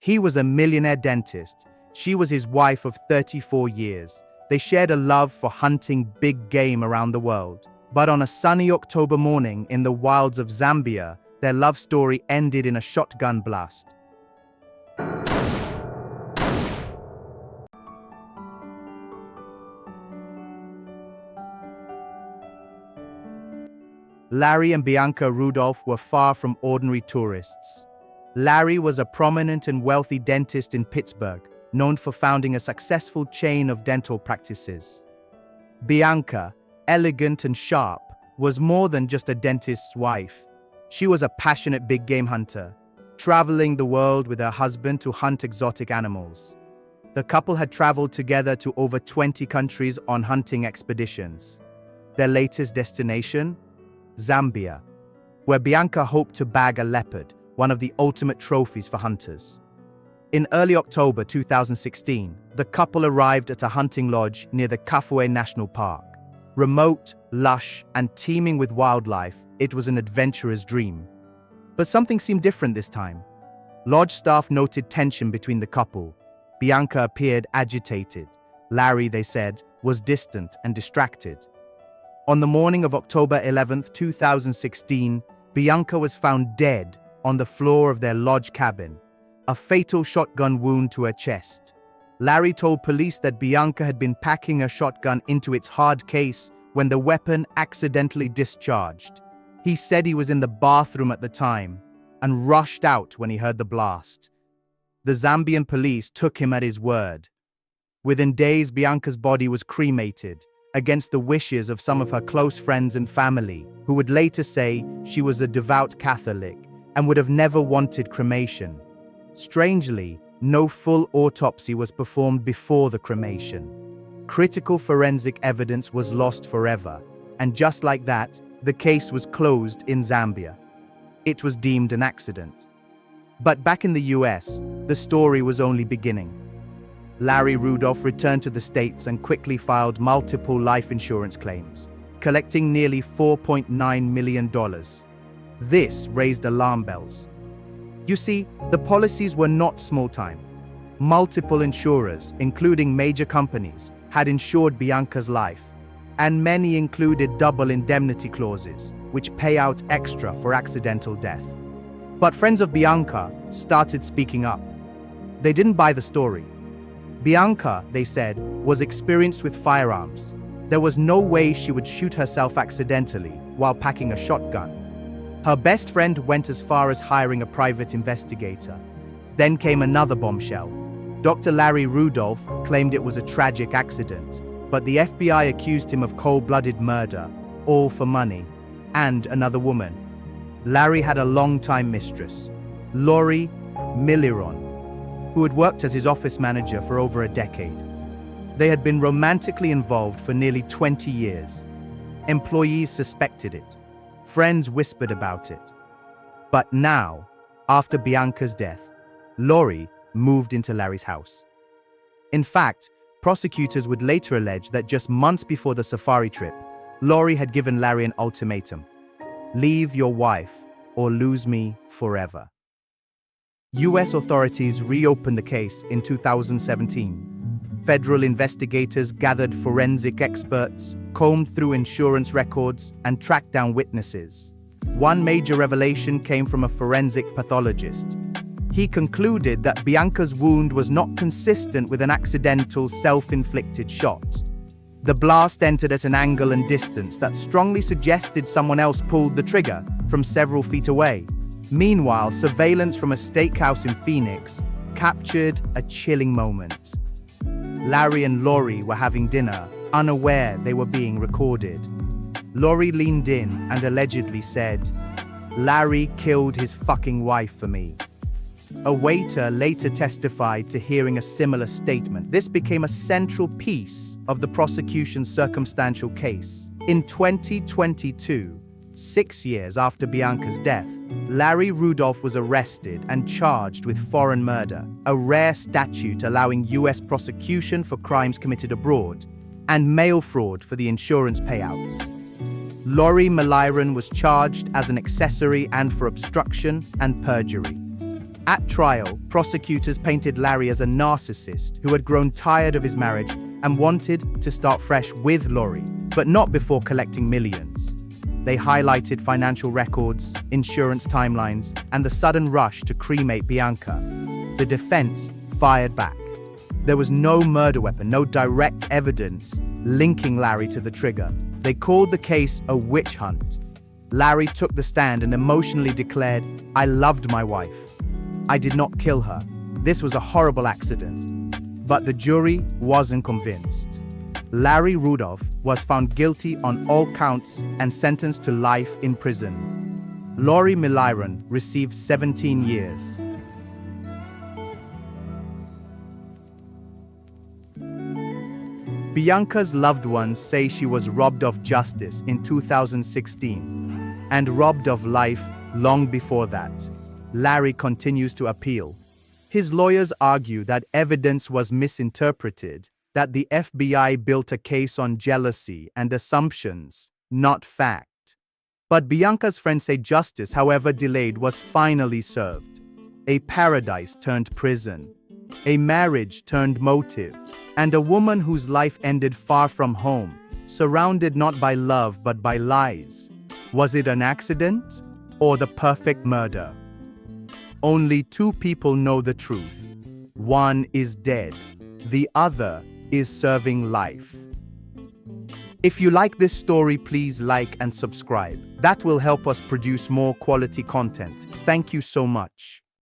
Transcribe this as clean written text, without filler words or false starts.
He was a millionaire dentist. She was his wife of 34 years. They shared a love for hunting big game around the world. But on a sunny October morning in the wilds of Zambia, their love story ended in a shotgun blast. Larry and Bianca Rudolph were far from ordinary tourists. Larry was a prominent and wealthy dentist in Pittsburgh, known for founding a successful chain of dental practices. Bianca, elegant and sharp, was more than just a dentist's wife. She was a passionate big game hunter, traveling the world with her husband to hunt exotic animals. The couple had traveled together to over 20 countries on hunting expeditions. Their latest destination? Zambia, where Bianca hoped to bag a leopard, one of the ultimate trophies for hunters. In early October 2016, the couple arrived at a hunting lodge near the Kafue National Park. Remote, lush, and teeming with wildlife, it was an adventurer's dream. But something seemed different this time. Lodge staff noted tension between the couple. Bianca appeared agitated. Larry, they said, was distant and distracted. On the morning of October 11, 2016, Bianca was found dead on the floor of their lodge cabin, a fatal shotgun wound to her chest. Larry told police that Bianca had been packing a shotgun into its hard case when the weapon accidentally discharged. He said he was in the bathroom at the time and rushed out when he heard the blast. The Zambian police took him at his word. Within days, Bianca's body was cremated, against the wishes of some of her close friends and family, who would later say she was a devout Catholic and would have never wanted cremation. Strangely, no full autopsy was performed before the cremation. Critical forensic evidence was lost forever, and just like that, the case was closed in Zambia. It was deemed an accident. But back in the US, the story was only beginning. Larry Rudolph returned to the States and quickly filed multiple life insurance claims, collecting nearly $4.9 million. This raised alarm bells. You see, the policies were not small-time. Multiple insurers, including major companies, had insured Bianca's life, and many included double indemnity clauses, which pay out extra for accidental death. But friends of Bianca started speaking up. They didn't buy the story. Bianca, they said, was experienced with firearms. There was no way she would shoot herself accidentally while packing a shotgun. Her best friend went as far as hiring a private investigator. Then came another bombshell. Dr. Larry Rudolph claimed it was a tragic accident, but the FBI accused him of cold-blooded murder, all for money, and another woman. Larry had a long-time mistress, Lori Milliron, who had worked as his office manager for over a decade. They had been romantically involved for nearly 20 years. Employees suspected it. Friends whispered about it. But now, after Bianca's death, Lori moved into Larry's house. In fact, prosecutors would later allege that just months before the safari trip, Lori had given Larry an ultimatum: leave your wife or lose me forever. US authorities reopened the case in 2017. Federal investigators gathered forensic experts, combed through insurance records, and tracked down witnesses. One major revelation came from a forensic pathologist. He concluded that Bianca's wound was not consistent with an accidental self-inflicted shot. The blast entered at an angle and distance that strongly suggested someone else pulled the trigger from several feet away. Meanwhile, surveillance from a steakhouse in Phoenix captured a chilling moment. Larry and Lori were having dinner, unaware they were being recorded. Lori leaned in and allegedly said, "Larry killed his fucking wife for me." A waiter later testified to hearing a similar statement. This became a central piece of the prosecution's circumstantial case. In 2022, 6 years after Bianca's death, Larry Rudolph was arrested and charged with foreign murder, a rare statute allowing US prosecution for crimes committed abroad, and mail fraud for the insurance payouts. Lori Milliron was charged as an accessory and for obstruction and perjury. At trial, prosecutors painted Larry as a narcissist who had grown tired of his marriage and wanted to start fresh with Lori, but not before collecting millions. They highlighted financial records, insurance timelines, and the sudden rush to cremate Bianca. The defense fired back. There was no murder weapon, no direct evidence linking Larry to the trigger. They called the case a witch hunt. Larry took the stand and emotionally declared, "I loved my wife. I did not kill her. This was a horrible accident." But the jury wasn't convinced. Larry Rudolph was found guilty on all counts and sentenced to life in prison. Lori Milliron received 17 years. Bianca's loved ones say she was robbed of justice in 2016 and robbed of life long before that. Larry continues to appeal. His lawyers argue that evidence was misinterpreted, that the FBI built a case on jealousy and assumptions, not fact. But Bianca's friends say justice, however delayed, was finally served. A paradise turned prison, a marriage turned motive, and a woman whose life ended far from home, surrounded not by love but by lies. Was it an accident or the perfect murder? Only two people know the truth. One is dead. The other is serving life. If you like this story, please like and subscribe. That will help us produce more quality content. Thank you so much.